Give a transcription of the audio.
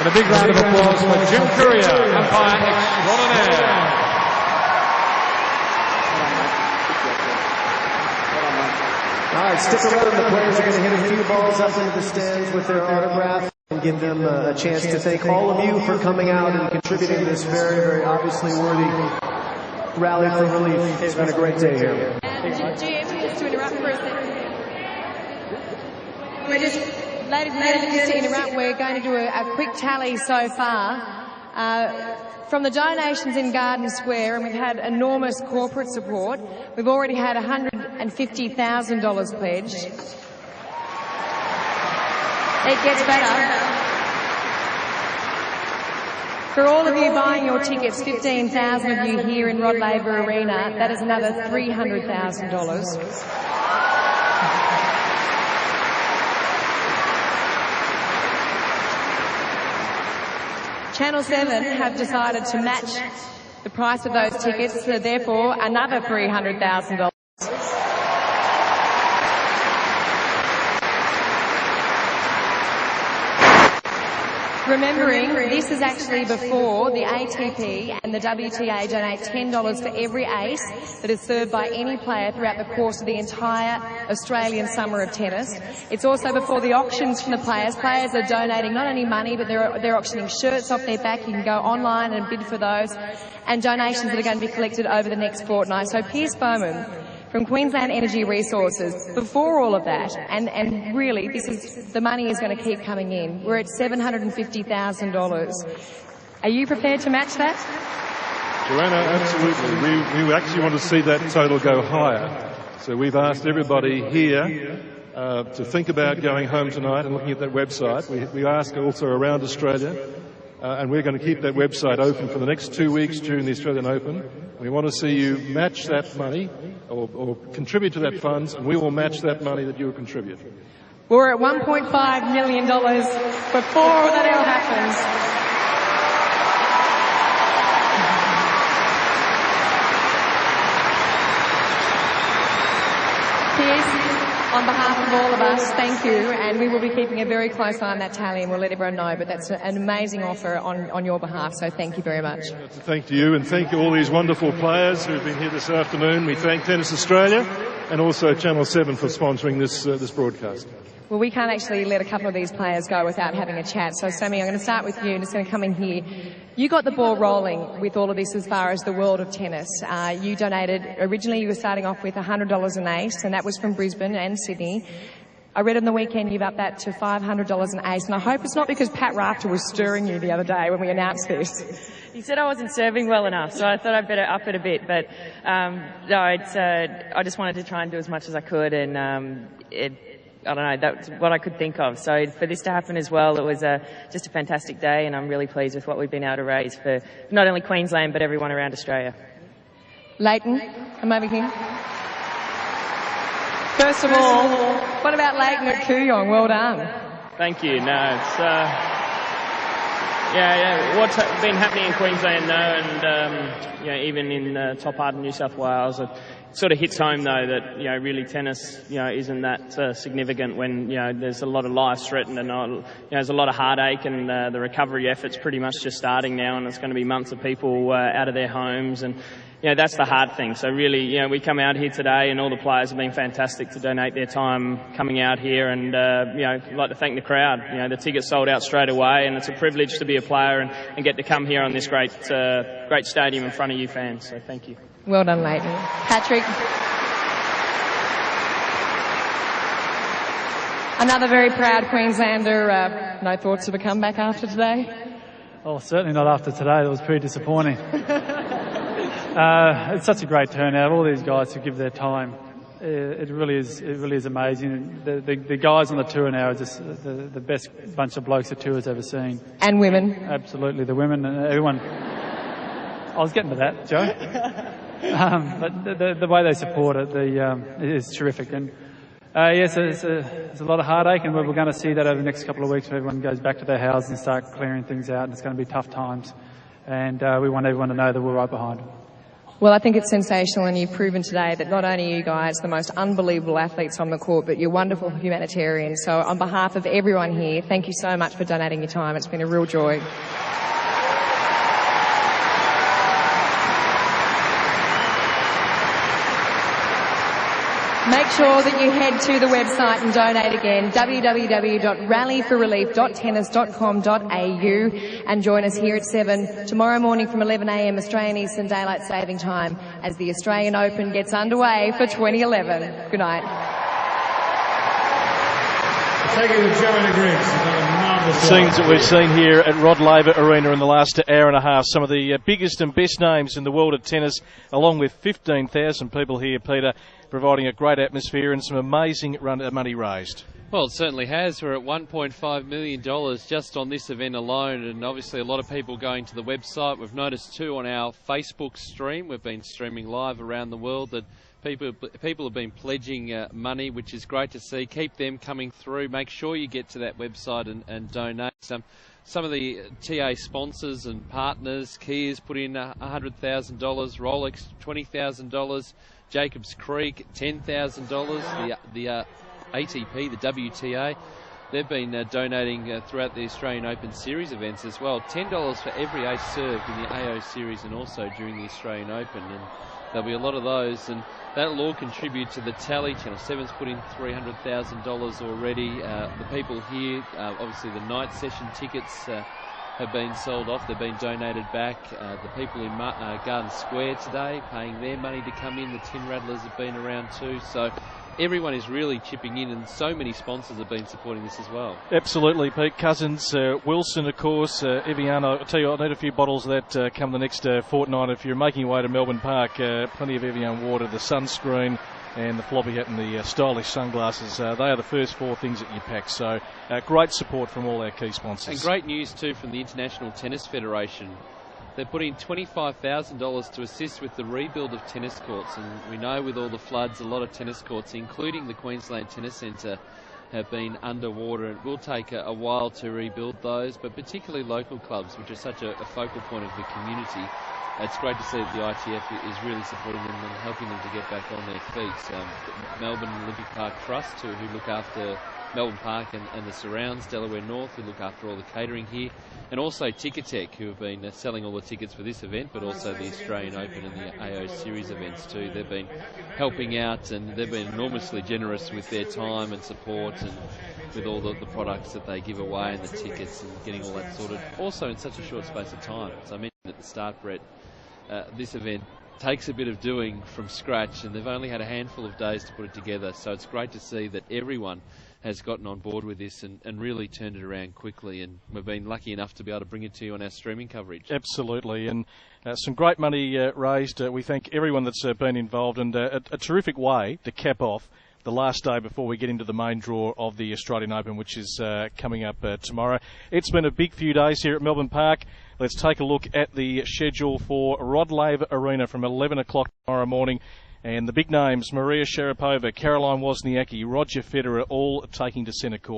And a big round of applause for Jim Courier, umpire extraordinaire. All right, stick around. The players are going to hit a few balls up into the stands with their autograph and give them a chance to thank all of you for coming out and contributing to this very, very obviously worthy rally for relief. It's been a great day here. GM, just to interrupt for a second. Ladies and gentlemen, just to interrupt, we're going to do a quick tally so far. From the donations in Garden Square, and we've had enormous corporate support, we've already had $150,000 pledged. It gets better. For all of you buying your tickets, 15,000 of you here in Rod Laver Arena, that is another $300,000. Channel 7 have decided to match the price of those tickets, so therefore another $300,000. Remembering, this is actually before the ATP and the WTA donate $10 for every ace that is served by any player throughout the course of the entire Australian summer of tennis. It's also before the auctions from the players. Players are donating not only money, but they're auctioning shirts off their back. You can go online and bid for those, and donations that are going to be collected over the next fortnight. So Pierce Bowman from Queensland Energy Resources, before all of that, and really the money is going to keep coming in. We're at $750,000. Are you prepared to match that? Joanna, absolutely. We actually want to see that total go higher. So we've asked everybody here to think about going home tonight and looking at that website. We ask also around Australia, and we're going to keep that website open for the next 2 weeks during the Australian Open. We want to see you match that money or contribute to that funds, and we will match that money that you will contribute. We're at $1.5 million before that all happens. On behalf of all of us, thank you, and we will be keeping a very close eye on that tally, and we'll let everyone know, but that's an amazing offer on your behalf, so thank you very much. Thank you, and thank you all these wonderful players who have been here this afternoon. We thank Tennis Australia and also Channel 7 for sponsoring this broadcast. Well, we can't actually let a couple of these players go without having a chat. So, Sammy, I'm going to start with you. I'm just going to come in here. You got the ball rolling with all of this as far as the world of tennis. You donated, originally you were starting off with $100 an ace, and that was from Brisbane and Sydney. I read on the weekend you've upped that to $500 an ace, and I hope it's not because Pat Rafter was stirring you the other day when we announced this. He said I wasn't serving well enough, so I thought I'd better up it a bit. But no, I just wanted to try and do as much as I could, and I don't know, that's what I could think of. So for this to happen as well, it was just a fantastic day, and I'm really pleased with what we've been able to raise for not only Queensland but everyone around Australia. Leighton, come over here. First of all, what about Leighton at Kooyong? Well done. Thank you. No, it's what's been happening in Queensland now, and even in the top part of New South Wales. It sort of hits home though that really tennis isn't that significant when there's a lot of lives threatened, and there's a lot of heartache, and the recovery effort's pretty much just starting now, and it's going to be months of people out of their homes, and that's the hard thing. So really, we come out here today, and all the players have been fantastic to donate their time coming out here, and I'd like to thank the crowd. The tickets sold out straight away, and it's a privilege to be a player and get to come here on this great stadium in front of you fans. So thank you. Well done, Leighton. Patrick. Another very proud Queenslander. No thoughts of a comeback after today? Oh, certainly not after today. That was pretty disappointing. It's such a great turnout. All these guys who give their time. It really is amazing. The guys on the tour now are just the best bunch of blokes the tour's ever seen. And women. Absolutely, the women and everyone. I was getting to that, Joe. But the way they support it, is terrific. And yes, there's a lot of heartache, and we're going to see that over the next couple of weeks when everyone goes back to their houses and start clearing things out, and it's going to be tough times. And we want everyone to know that we're right behind them. Well, I think it's sensational, and you've proven today that not only are you guys the most unbelievable athletes on the court, but you're wonderful humanitarians. So on behalf of everyone here, thank you so much for donating your time. It's been a real joy. Make sure that you head to the website and donate again, www.rallyforrelief.tennis.com.au, and join us here at 7 tomorrow morning from 11 a.m. Australian Eastern Daylight Saving Time as the Australian Open gets underway for 2011. Good night. Taking the Joanna Griggs. Scenes that we've seen here at Rod Laver Arena in the last hour and a half. Some of the biggest and best names in the world of tennis, along with 15,000 people here, Peter, providing a great atmosphere and some amazing money raised. Well, it certainly has. We're at $1.5 million just on this event alone, and obviously a lot of people going to the website. We've noticed too on our Facebook stream, we've been streaming live around the world, that people have been pledging money, which is great to see. Keep them coming through. Make sure you get to that website and donate. Some of the TA sponsors and partners, Kia's put in $100,000, Rolex $20,000, Jacobs Creek $10,000, the ATP, the WTA, they've been donating throughout the Australian Open Series events as well. $10 for every ace served in the AO Series and also during the Australian Open, and there'll be a lot of those, and that'll all contribute to the tally. Channel 7's put in $300,000 already. The people here, obviously the night session tickets have been sold off. They've been donated back. The people in Garden Square today paying their money to come in. The Tin Rattlers have been around too. So everyone is really chipping in, and so many sponsors have been supporting this as well. Absolutely, Pete. Cousins, Wilson, of course, Evian. I'll tell you, I'll need a few bottles of that come the next fortnight. If you're making your way to Melbourne Park, plenty of Evian water, the sunscreen and the floppy hat and the stylish sunglasses. They are the first four things that you pack. So great support from all our key sponsors. And great news too from the International Tennis Federation. They're putting $25,000 to assist with the rebuild of tennis courts, and we know with all the floods, a lot of tennis courts, including the Queensland Tennis Centre, have been underwater. It will take a while to rebuild those, but particularly local clubs, which are such a focal point of the community. It's great to see that the ITF is really supporting them and helping them to get back on their feet. Melbourne Olympic Park Trust, who look after Melbourne Park and the surrounds, Delaware North, who look after all the catering here, and also Ticketek, who have been selling all the tickets for this event, but also the Australian Open and the AO Series events too. They've been helping out, and they've been enormously generous with their time and support, and with all the products that they give away and the tickets and getting all that sorted, also in such a short space of time. As I mentioned at the start, Brett, this event takes a bit of doing from scratch, and they've only had a handful of days to put it together, so it's great to see that everyone has gotten on board with this and really turned it around quickly, and we've been lucky enough to be able to bring it to you on our streaming coverage. Absolutely, and some great money raised. We thank everyone that's been involved, and a terrific way to cap off the last day before we get into the main draw of the Australian Open, which is coming up tomorrow. It's been a big few days here at Melbourne Park. Let's take a look at the schedule for Rod Laver Arena from 11 o'clock tomorrow morning. And the big names, Maria Sharapova, Caroline Wozniacki, Roger Federer, all taking to centre court.